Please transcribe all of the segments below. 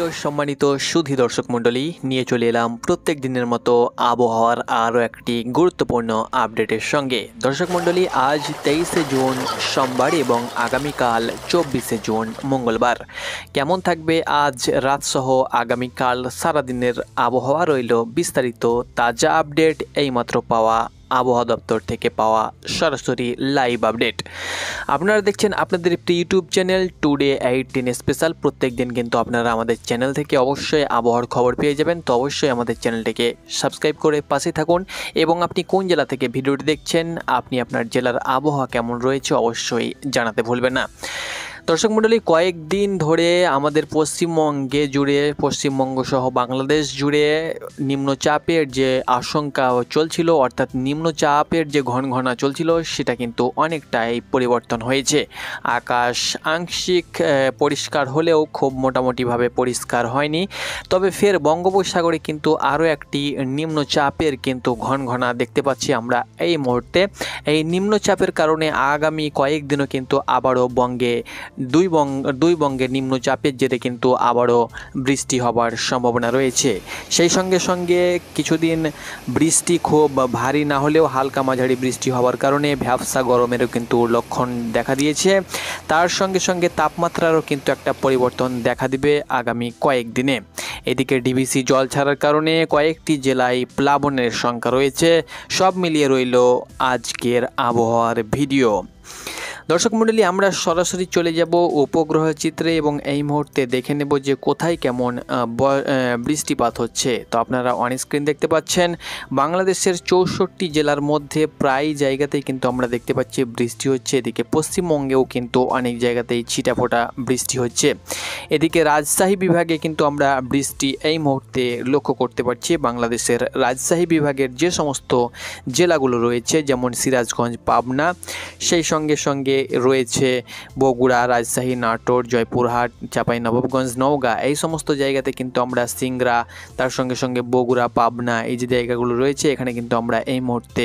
প্রিয় সম্মানিত সুধী দর্শক মণ্ডলী, নিয়ে চলে এলাম প্রত্যেক দিনের মতো আবহাওয়ার আরও একটি গুরুত্বপূর্ণ আপডেটের সঙ্গে। দর্শক মণ্ডলী, আজ 23শে জুন সোমবার এবং আগামীকাল 24শে জুন মঙ্গলবার। কেমন থাকবে আজ রাতসহ আগামীকাল সারাদিনের আবহাওয়া রইল বিস্তারিত তাজা আপডেট এইমাত্র পাওয়া আবহাওয়া দপ্তর থেকে পাওয়া সরাসরি লাইভ আপডেট। আপনারা দেখছেন আপনাদের একটি ইউটিউব চ্যানেল টুডে 18 স্পেশাল। প্রত্যেক দিন কিন্তু আপনারা আমাদের চ্যানেল থেকে অবশ্যই আবহাওয়ার খবর পেয়ে যাবেন, তো অবশ্যই আমাদের চ্যানেলটিকে সাবস্ক্রাইব করে পাশে থাকুন। এবং আপনি কোন জেলা থেকে ভিডিওটি দেখছেন, আপনি আপনার জেলার আবহাওয়া কেমন রয়েছে অবশ্যই জানাতে ভুলবেন না। দর্শক মণ্ডলী, কয়েকদিন ধরে আমাদের পশ্চিমবঙ্গে জুড়ে, পশ্চিমবঙ্গ সহ বাংলাদেশ জুড়ে নিম্নচাপের যে আশঙ্কা চলছিল, অর্থাৎ নিম্নচাপের যে ঘনঘনা চলছিল, সেটা কিন্তু অনেকটাই পরিবর্তন হয়েছে। আকাশ আংশিক পরিষ্কার হলেও খুব মোটামুটিভাবে পরিষ্কার হয়নি। তবে ফের বঙ্গোপসাগরে কিন্তু আরও একটি নিম্নচাপের কিন্তু ঘনঘনা দেখতে পাচ্ছি আমরা এই মুহূর্তে। এই নিম্নচাপের কারণে আগামী কয়েকদিনও কিন্তু আবারও দুই বঙ্গের নিম্নচাপের জেরে কিন্তু আবারও বৃষ্টি হবার সম্ভাবনা রয়েছে। সেই সঙ্গে সঙ্গে কিছুদিন বৃষ্টি খুব ভারী না হলেও হালকা মাঝারি বৃষ্টি হওয়ার কারণে ভ্যাপসা গরমেরও কিন্তু লক্ষণ দেখা দিয়েছে। তার সঙ্গে সঙ্গে তাপমাত্রারও কিন্তু একটা পরিবর্তন দেখা দিবে আগামী কয়েকদিনে। এদিকে ডিভিসি জল ছাড়ার কারণে কয়েকটি জেলায় প্লাবনের সংখ্যা রয়েছে। সব মিলিয়ে রইল আজকের আবহাওয়ার ভিডিও। দর্শক মণ্ডলী, আমরা সরাসরি চলে যাব উপগ্রহ চিত্রে এবং এই মুহূর্তে দেখে নেব যে কোথায় কেমন বৃষ্টিপাত হচ্ছে। তো আপনারা অন স্ক্রিন দেখতে পাচ্ছেন বাংলাদেশের 64 জেলার মধ্যে প্রায় জায়গাতেই কিন্তু আমরা দেখতে পাচ্ছি বৃষ্টি হচ্ছে। এদিকে পশ্চিমবঙ্গেও কিন্তু অনেক জায়গাতেই ছিটাফোঁটা বৃষ্টি হচ্ছে। এদিকে রাজশাহী বিভাগে কিন্তু আমরা বৃষ্টি এই মুহূর্তে লক্ষ্য করতে পারছি। বাংলাদেশের রাজশাহী বিভাগের যে সমস্ত জেলাগুলো রয়েছে, যেমন সিরাজগঞ্জ, পাবনা, সেই সঙ্গে সঙ্গে রয়েছে বগুড়া, রাজশাহী, নাটোর, জয়পুরহাট, চাঁপাইনবাবগঞ্জ, নওগাঁ, এই সমস্ত জায়গাতে কিন্তু আমরা সিংড়া, তার সঙ্গে সঙ্গে বগুড়া, পাবনা, এই যে জায়গাগুলো রয়েছে, এখানে কিন্তু আমরা এই মুহূর্তে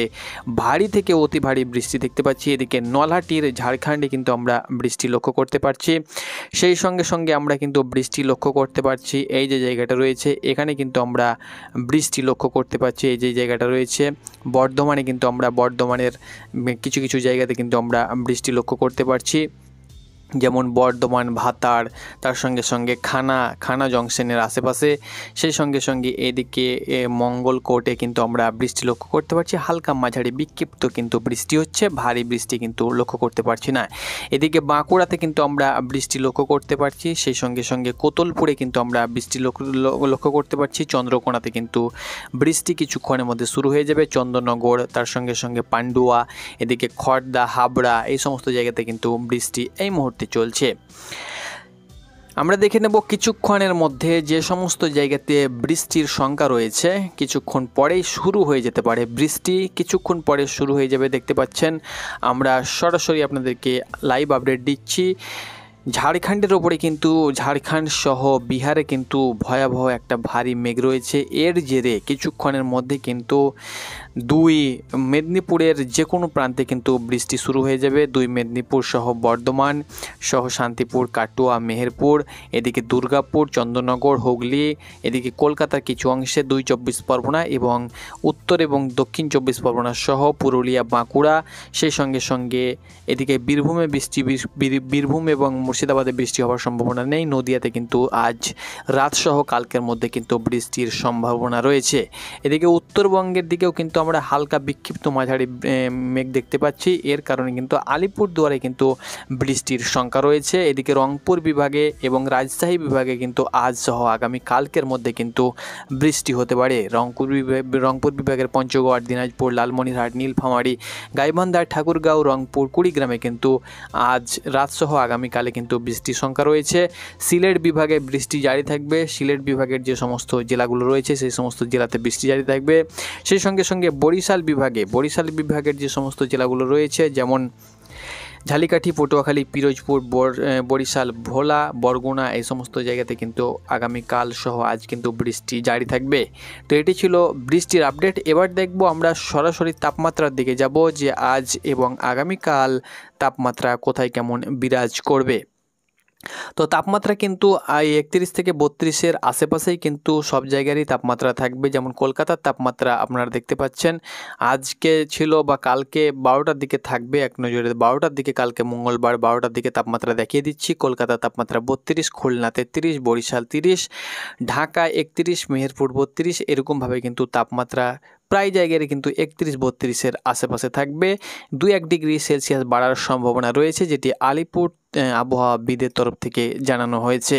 ভারী থেকে অতি ভারী বৃষ্টি দেখতে পাচ্ছি। এদিকে নলহাটির ঝাড়খণ্ডে কিন্তু আমরা বৃষ্টি লক্ষ্য করতে পারছি। সেই সঙ্গে সঙ্গে আমরা কিন্তু বৃষ্টি লক্ষ্য করতে পারছি এই যে জায়গাটা রয়েছে, এখানে কিন্তু আমরা বৃষ্টি লক্ষ্য করতে পারছি। এই যে জায়গাটা রয়েছে বর্ধমানে, কিন্তু আমরা বর্ধমানের কিছু কিছু জায়গাতে কিন্তু আমরা বৃষ্টি লক্ষ্য করতে পারছি, যেমন বর্ধমান, ভাতার, তার সঙ্গে সঙ্গে খানা জংশনের আশেপাশে। সেই সঙ্গে সঙ্গে এদিকে মঙ্গলকোটে কিন্তু আমরা বৃষ্টি লক্ষ্য করতে পারছি। হালকা মাঝারি বিক্ষিপ্ত কিন্তু বৃষ্টি হচ্ছে, ভারী বৃষ্টি কিন্তু লক্ষ্য করতে পারছি না। এদিকে বাঁকুড়াতে কিন্তু আমরা বৃষ্টি লক্ষ্য করতে পারছি। সেই সঙ্গে সঙ্গে কোতলপুরে কিন্তু আমরা বৃষ্টি লক্ষ্য করতে পারছি। চন্দ্রকোনাতে কিন্তু বৃষ্টি কিছুক্ষণের মধ্যে শুরু হয়ে যাবে। চন্দননগর, তার সঙ্গে সঙ্গে পান্ডুয়া, এদিকে খড়দা, হাবড়া, এই সমস্ত জায়গাতে কিন্তু বৃষ্টি এই মুহূর্তে চলছে। আমরা দেখে নেব কিছুক্ষণের মধ্যে যে সমস্ত জায়গাতে বৃষ্টির সংখ্যা রয়েছে, কিছুক্ষণ পরেই শুরু হয়ে যেতে পারে বৃষ্টি, কিছুক্ষণ পরে শুরু হয়ে যাবে। দেখতে পাচ্ছেন আমরা সরাসরি আপনাদেরকে লাইভ আপডেট দিচ্ছি। ঝাড়খণ্ডের ওপরে কিন্তু, ঝাড়খণ্ড সহ বিহারে কিন্তু ভয়াবহ একটা ভারী মেঘ রয়েছে। এর জেরে কিছুক্ষণের মধ্যে কিন্তু মেদিনীপুরের যে কোনো প্রান্তে কিন্তু বৃষ্টি শুরু হয়ে যাবে। মেদিনীপুর সহ বর্ধমান সহ শান্তিপুর, কাটুয়া, মেহেরপুর, এদিকে দুর্গাপুর, চন্দননগর, হুগলি, এদিকে কলকাতার কিছু অংশে 24 পরগনা এবং উত্তর এবং দক্ষিণ 24 পরগনা সহ পুরুলিয়া, বাঁকুড়া, সেই সঙ্গে সঙ্গে এদিকে বীরভূম এবং মুর্শিদাবাদে বৃষ্টি হওয়ার সম্ভাবনা নেই। নদিয়াতে কিন্তু আজ রাতসহ কালকের মধ্যে কিন্তু বৃষ্টির সম্ভাবনা রয়েছে। এদিকে উত্তরবঙ্গের দিকেও কিন্তু আমরা হালকা বিক্ষিপ্ত মাঝারি মেঘ দেখতে পাচ্ছি। এর কারণে কিন্তু আলিপুরদুয়ারে কিন্তু বৃষ্টির সংখ্যা রয়েছে। এদিকে রংপুর বিভাগে এবং রাজশাহী বিভাগে কিন্তু আজ সহ আগামী কালকের মধ্যে কিন্তু বৃষ্টি হতে পারে। রংপুর বিভাগের পঞ্চগড়, দিনাজপুর, লালমনিরহাট, নীলফামারী, গাইবান্ধা, ঠাকুরগাঁও, রংপুর, কুড়িগ্রামে কিন্তু আজ রাতসহ আগামীকালে কিন্তু বৃষ্টির সংখ্যা রয়েছে। সিলেট বিভাগে বৃষ্টি জারি থাকবে। সিলেট বিভাগের যে সমস্ত জেলাগুলো রয়েছে সেই সমস্ত জেলাতে বৃষ্টি জারি থাকবে। সেই সঙ্গে সঙ্গে বরিশাল বিভাগের যে সমস্ত জেলাগুলো রয়েছে, যেমন ঝালিকাঠি, পটুয়াখালী, পিরোজপুর, বরিশাল, ভোলা, বরগুনা, এই সমস্ত জায়গাতে কিন্তু আগামীকাল সহ আজ কিন্তু বৃষ্টি জারি থাকবে। তো এটি ছিল বৃষ্টির আপডেট। এবার দেখব আমরা সরাসরি তাপমাত্রার দিকে যাব, যে আজ এবং আগামীকাল তাপমাত্রা কোথায় কেমন বিরাজ করবে। তো তাপমাত্রা কিন্তু 31 থেকে 32-এর আশেপাশেই কিন্তু সব জায়গারই তাপমাত্রা থাকবে। যেমন কলকাতার তাপমাত্রা আপনারা দেখতে পাচ্ছেন আজকে ছিল বা কালকে 12টার দিকে থাকবে, এক নজরে 12টার দিকে, কালকে মঙ্গলবার 12টার দিকে তাপমাত্রা দেখিয়ে দিচ্ছি। কলকাতার তাপমাত্রা 32, খুলনা 33, বরিশাল 30, ঢাকা 31, মেহেরপুর 32, এরকমভাবে কিন্তু তাপমাত্রা প্রায় জায়গায় কিন্তু 31-32-এর আশেপাশে থাকবে। 2-1 ডিগ্রি সেলসিয়াস বাড়ার সম্ভাবনা রয়েছে, যেটি আলিপুর আবহাওয়াবিদের তরফ থেকে জানানো হয়েছে।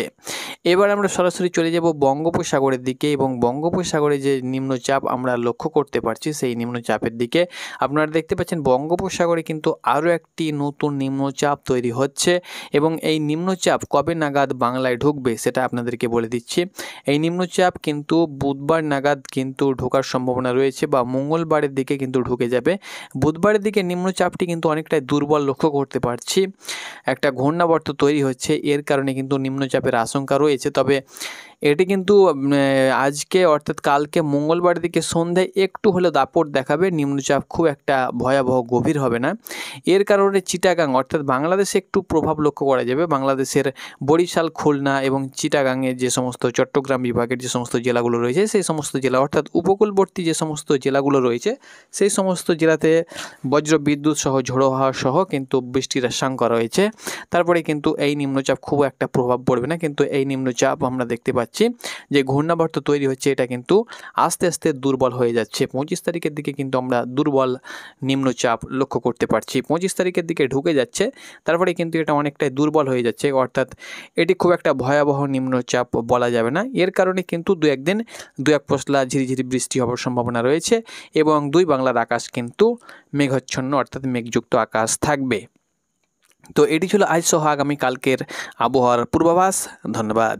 এবার আমরা সরাসরি চলে যাব বঙ্গোপসাগরের দিকে, এবং বঙ্গোপসাগরে যে নিম্নচাপ আমরা লক্ষ্য করতে পারছি সেই নিম্নচাপের দিকে আপনারা দেখতে পাচ্ছেন বঙ্গোপসাগরে কিন্তু আরও একটি নতুন নিম্নচাপ তৈরি হচ্ছে, এবং এই নিম্নচাপ কবে নাগাদ বাংলায় ঢুকবে সেটা আপনাদেরকে বলে দিচ্ছি। এই নিম্নচাপ কিন্তু বুধবার নাগাদ কিন্তু ঢোকার সম্ভাবনা রয়েছে, বা মঙ্গলবারের দিকে কিন্তু ঢুকে যাবে। বুধবারের দিকে নিম্নচাপটি কিন্তু অনেকটাই দুর্বল লক্ষ্য করতে পারছি, একটা ঘূর্ণাবর্ত তৈরি হচ্ছে, এর কারণে কিন্তু নিম্নচাপের আশঙ্কা রয়েছে। তবে এটি কিন্তু আজকে অর্থাৎ কালকে মঙ্গলবারের দিকে সন্ধ্যায় একটু হলেও দাপট দেখাবে, নিম্নচাপ খুব একটা ভয়াবহ গভীর হবে না। এর কারণে চিটাগাং অর্থাৎ বাংলাদেশে একটু প্রভাব লক্ষ্য করা যাবে। বাংলাদেশের বরিশাল, খুলনা এবং চিটাগাংয়ের যে সমস্ত, চট্টগ্রাম বিভাগের যে সমস্ত জেলাগুলো রয়েছে সেই সমস্ত জেলা অর্থাৎ উপকূলবর্তী যে সমস্ত জেলাগুলো রয়েছে সেই সমস্ত জেলাতে বজ্র বিদ্যুৎ সহ ঝোড়ো হাওয়া সহ কিন্তু বৃষ্টির আশঙ্কা রয়েছে। তারপরে কিন্তু এই নিম্নচাপ খুব একটা প্রভাব পড়বে না, কিন্তু এই নিম্নচাপ আমরা দেখতে পাচ্ছি যে ঘূর্ণাবর্ত তৈরি হচ্ছে, এটা কিন্তু আস্তে আস্তে দুর্বল হয়ে যাচ্ছে। 25 তারিখের দিকে কিন্তু আমরা দুর্বল নিম্নচাপ লক্ষ্য করতে পারছি। 25 তারিখের দিকে ঢুকে যাচ্ছে, তারপরে কিন্তু এটা অনেকটাই দুর্বল হয়ে যাচ্ছে, অর্থাৎ এটি খুব একটা ভয়াবহ নিম্নচাপ বলা যাবে না। এর কারণে কিন্তু 2-1 দিন 2-1 পশলা ঝিরিঝিরি বৃষ্টি হওয়ার সম্ভাবনা রয়েছে, এবং দুই বাংলার আকাশ কিন্তু মেঘাচ্ছন্ন অর্থাৎ মেঘযুক্ত আকাশ থাকবে। তো এটি ছিল আজ সহ আগামী কালকের আবহাওয়ার পূর্বাভাস। ধন্যবাদ।